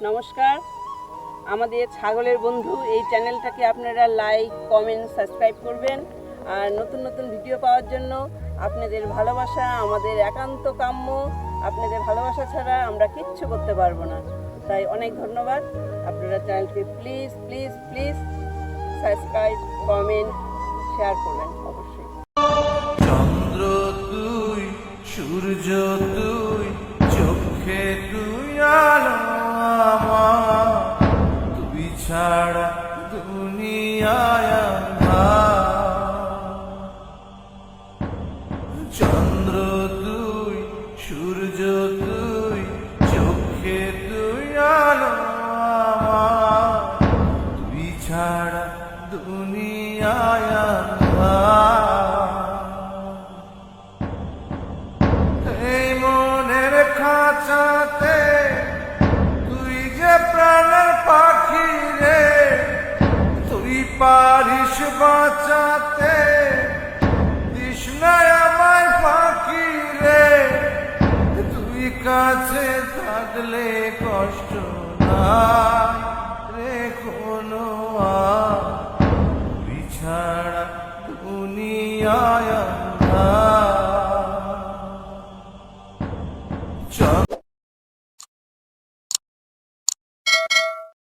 নমস্কার, আমাদের ছাগলের বন্ধু এই চ্যানেলটাকে আপনারা লাইক, কমেন্ট, সাবস্ক্রাইব করবেন। আর নতুন নতুন ভিডিও পাওয়ার জন্য আপনাদের ভালোবাসা আমাদের একান্ত কাম্য। আপনাদের ভালোবাসা ছাড়া আমরা কিচ্ছু করতে পারবো না। তাই অনেক ধন্যবাদ। আপনারা চ্যানেলটি please please please subscribe, comment, share করবেন অবশ্যই। চন্দ্র তুই, সূর্য তুই, চোখে তুই আলো আমার, তুই ছাড়া দুনিয়ায় আঁধার। চন্দ্র তুই, সূর্য তুই, চোখে তুই আলো আমার, তুই ছাড়া দুনিয়ায় আঁধার। এই মনের খাঁচাতে তুই যে প্রাণের পাখি রে, তুই পারিস বাঁচাতে, তৃষ্ণায় আমায় ফাঁকি রে। তুই কাছে থাকলে কষ্ট নাই রে কোনো আর, তুই ছাড়া দুনিয়ায় আঁধার।